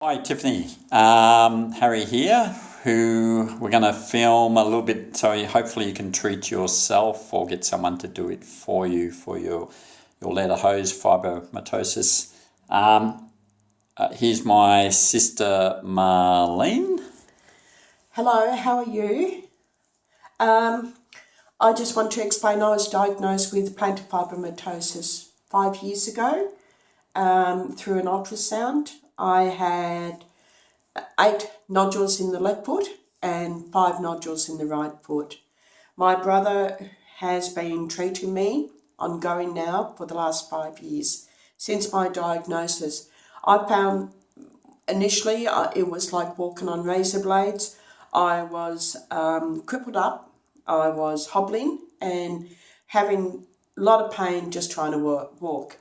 Hi Tiffany, Harry here, who we're going to film a little bit, so hopefully you can treat yourself or get someone to do it for you for your Ledderhose fibromatosis. Here's my sister Marlene. Hello, how are you? I just want to explain I was diagnosed with plantar fibromatosis 5 years ago through an ultrasound. I had 8 nodules in the left foot and 5 nodules in the right foot. My brother has been treating me ongoing now for the last 5 years since my diagnosis. I found initially it was like walking on razor blades. I was crippled up, I was hobbling and having a lot of pain just trying to walk.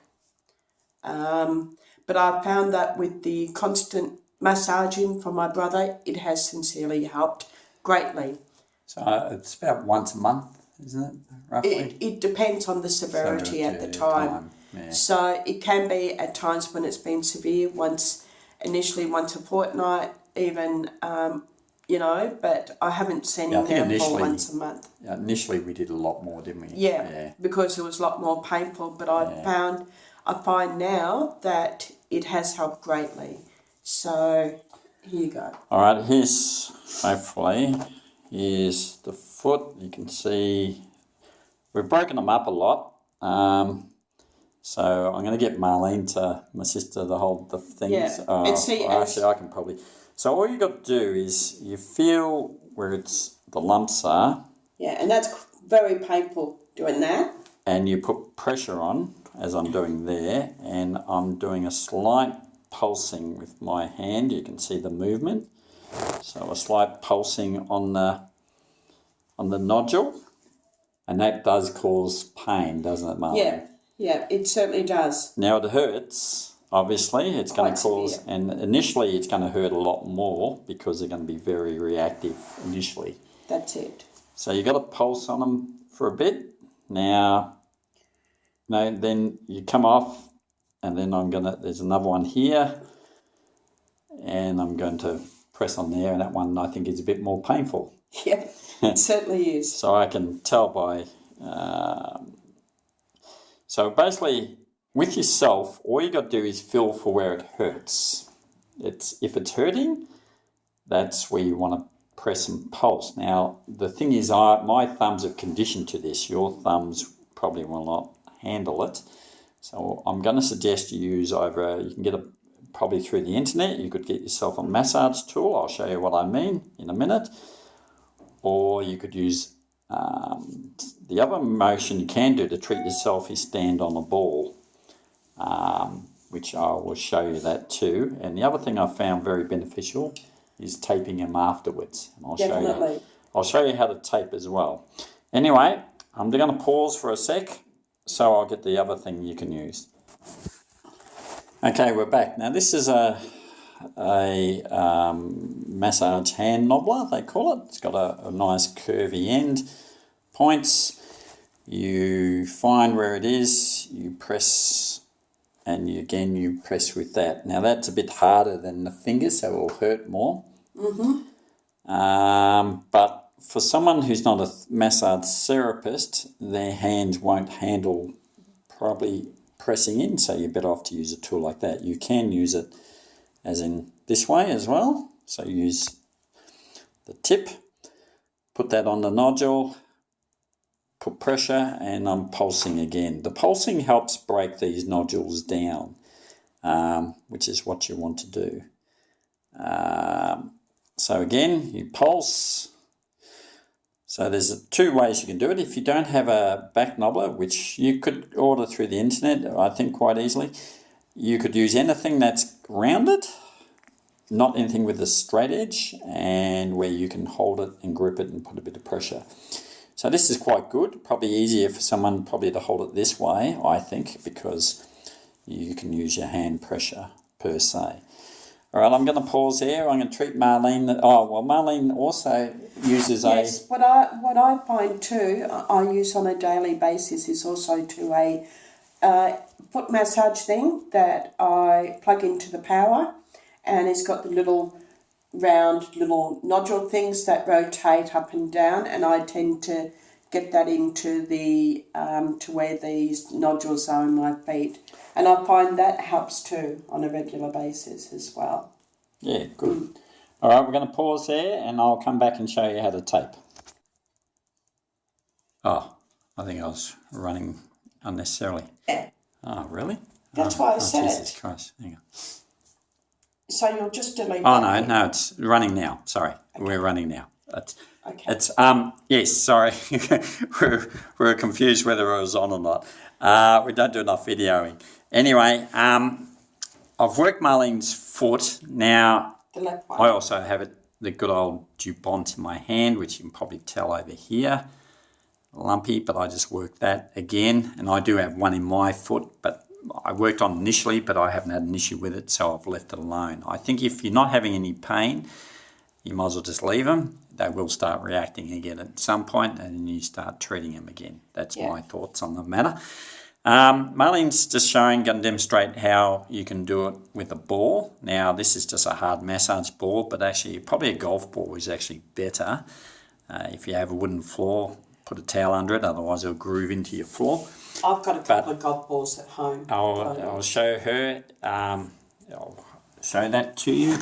But I found that with the constant massaging from my brother, it has sincerely helped greatly. So it's about once a month, isn't it, roughly? It depends on the severity at the time. Yeah. So it can be at times when it's been severe, initially once a fortnight, even, but I haven't seen him now for once a month. Initially we did a lot more, didn't we? Yeah, because it was a lot more painful, but I find now that it has helped greatly. So here you go. All right, here's the foot. You can see we've broken them up a lot. So I'm going to get Marlene, my sister, to hold the things. Yeah, actually, I can probably. So all you got to do is you feel where the lumps are. Yeah, and that's very painful doing that. And you put pressure on, as I'm doing there, and I'm doing a slight pulsing with my hand. You can see the movement. So a slight pulsing on the nodule, and that does cause pain, doesn't it, Marlene? Yeah, it certainly does. Now it hurts, obviously. It's going to cause, severe. And initially it's going to hurt a lot more because they're going to be very reactive initially. That's it. So you've got to pulse on them for a bit. Then you come off, and then there's another one here, and I'm going to press on there, and that one I think is a bit more painful. Yeah, it certainly is. So I can tell by... So basically, with yourself, all you got to do is feel for where it hurts. If it's hurting, that's where you want to press and pulse. Now, the thing is, my thumbs are conditioned to this. Your thumbs probably will not handle it. So I'm going to suggest you use you can get probably through the internet. You could get yourself a massage tool. I'll show you what I mean in a minute. Or you could use... the other motion you can do to treat yourself is stand on a ball, which I will show you that too. And the other thing I found very beneficial is taping them afterwards. And I'll show you how to tape as well. Anyway, I'm going to pause for a sec so I'll get the other thing you can use. Okay, we're back. Now this is a massage hand knobbler, they call it. It's got a nice curvy end. Points, you find where it is, you press, and you press with that. Now that's a bit harder than the fingers, so it will hurt more. But for someone who's not a massage therapist, their hands won't handle probably pressing in, so you're better off to use a tool like that. You can use it as in this way as well. So use the tip, put that on the nodule, put pressure, and I'm pulsing again. The pulsing helps break these nodules down, which is what you want to do. So again, you pulse. So there's 2 ways you can do it. If you don't have a back knobbler, which you could order through the internet, I think quite easily, you could use anything that's rounded, not anything with a straight edge, and where you can hold it and grip it and put a bit of pressure. So this is quite good, probably easier for someone to hold it this way, I think, because you can use your hand pressure per se. All right, I'm going to pause there. I'm going to treat Marlene. Marlene also uses Yes, what I find too, I use on a daily basis is also a foot massage thing that I plug into the power, and and it's got the little round little nodule things that rotate up and down, and I tend to get that into the to where these nodules are in my feet, and I find that helps too on a regular basis as well. Yeah, good. All right, we're going to pause there and I'll come back and show you how to tape. Oh, I think I was running unnecessarily. Yeah. Oh, really? That's why I said Jesus it. Christ. Hang on. So you'll just delete Oh, that no, it's running now. Sorry, we're running now. It's yes, sorry. we're confused whether it was on or not. We don't do enough videoing. Anyway, I've worked Marlene's foot. Now, the left one. I also have the good old DuPont in my hand, which you can probably tell over here. Lumpy, but I just worked that again. And I do have one in my foot, but I worked on initially, but I haven't had an issue with it, so I've left it alone. I think if you're not having any pain, you might as well just leave them. They will start reacting again at some point, and then you start treating them again. That's my thoughts on the matter. Marlene's just going to demonstrate how you can do it with a ball. Now, this is just a hard massage ball, but actually probably a golf ball is actually better. If you have a wooden floor, put a towel under it, otherwise it'll groove into your floor. I've got a couple of golf balls at home. I'll show her. I'll show that to you.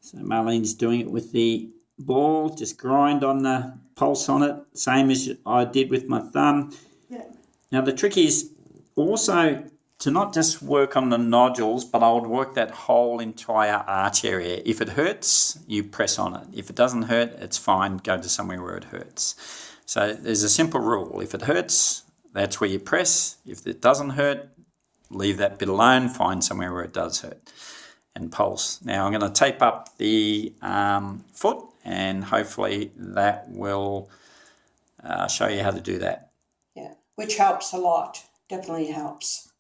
So Marlene's doing it with the ball. Just grind on the pulse on it, same as I did with my thumb. Yeah. Now the trick is also to not just work on the nodules, but I would work that whole entire arch area. If it hurts, you press on it. If it doesn't hurt, it's fine. Go to somewhere where it hurts. So there's a simple rule. If it hurts, that's where you press. If it doesn't hurt, leave that bit alone. Find somewhere where it does hurt and pulse. Now I'm going to tape up the foot, and hopefully that will show you how to do that. Yeah, which helps a lot. Definitely helps.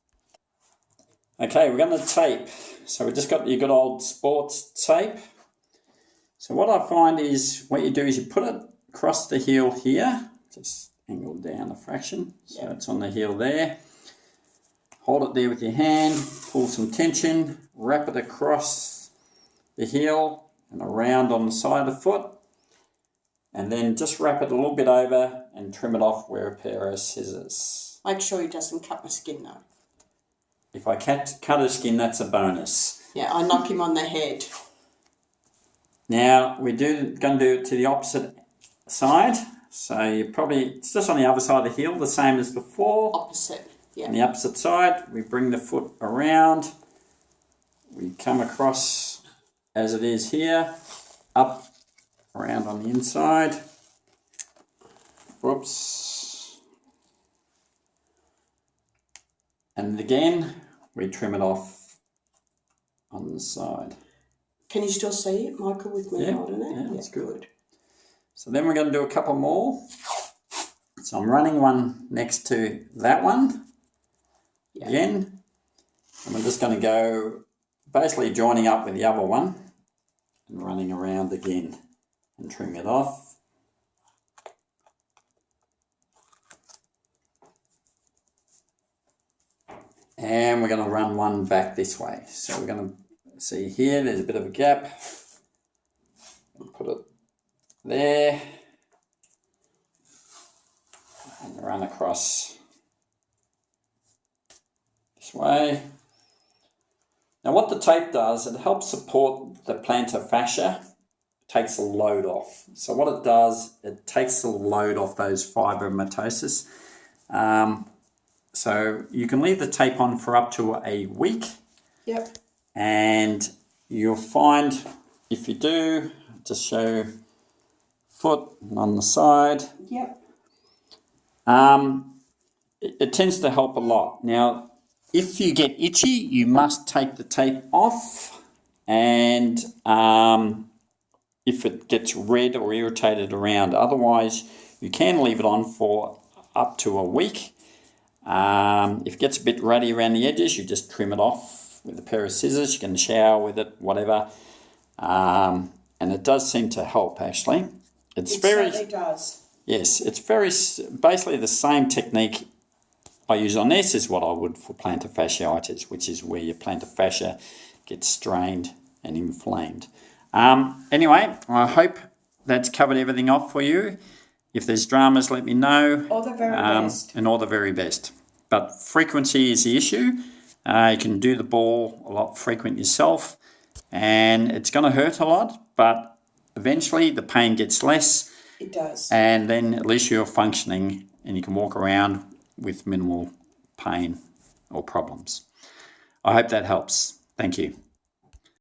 Okay, we're going to tape. So we just got your good old sports tape. So what I find is what you do is you put it across the heel here, just angle down a fraction, so it's on the heel there. Hold it there with your hand, pull some tension, wrap it across the heel and around on the side of the foot, and then just wrap it a little bit over and trim it off with a pair of scissors. Make sure he doesn't cut my skin though. If I cut her skin, that's a bonus. Yeah, I knock him on the head. Now we're going to do it to the opposite side. So it's just on the other side of the heel, the same as before. Opposite, yeah. On the opposite side, we bring the foot around. We come across as it is here, up, around on the inside. Whoops. And again, we trim it off on the side. Can you still see it, Michael, with me holding it? Yeah, that's good. So then we're going to do a couple more. So I'm running one next to that one again. And we're just going to go basically joining up with the other one and running around again and trim it off. And we're going to run one back this way. So we're going to see here, there's a bit of a gap. Put it there and run across this way. Now what the tape does, it helps support the plantar fascia, takes the load off. So what it does, it takes the load off those fibromatosis. So you can leave the tape on for up to a week. Yep. And you'll find if you do, just show foot on the side. Yep. It tends to help a lot. Now, if you get itchy, you must take the tape off, and if it gets red or irritated around. Otherwise, you can leave it on for up to a week. If it gets a bit ruddy around the edges, you just trim it off with a pair of scissors. You can shower with it, whatever. And it does seem to help, actually. It certainly does. Yes, it's very basically the same technique I use on this is what I would for plantar fasciitis, which is where your plantar fascia gets strained and inflamed. Anyway, I hope that's covered everything off for you. If there's dramas, let me know. All the very best. And all the very best. But frequency is the issue. You can do the ball a lot frequent yourself, and it's going to hurt a lot, but eventually the pain gets less. It does. And then at least you're functioning and you can walk around with minimal pain or problems. I hope that helps. Thank you.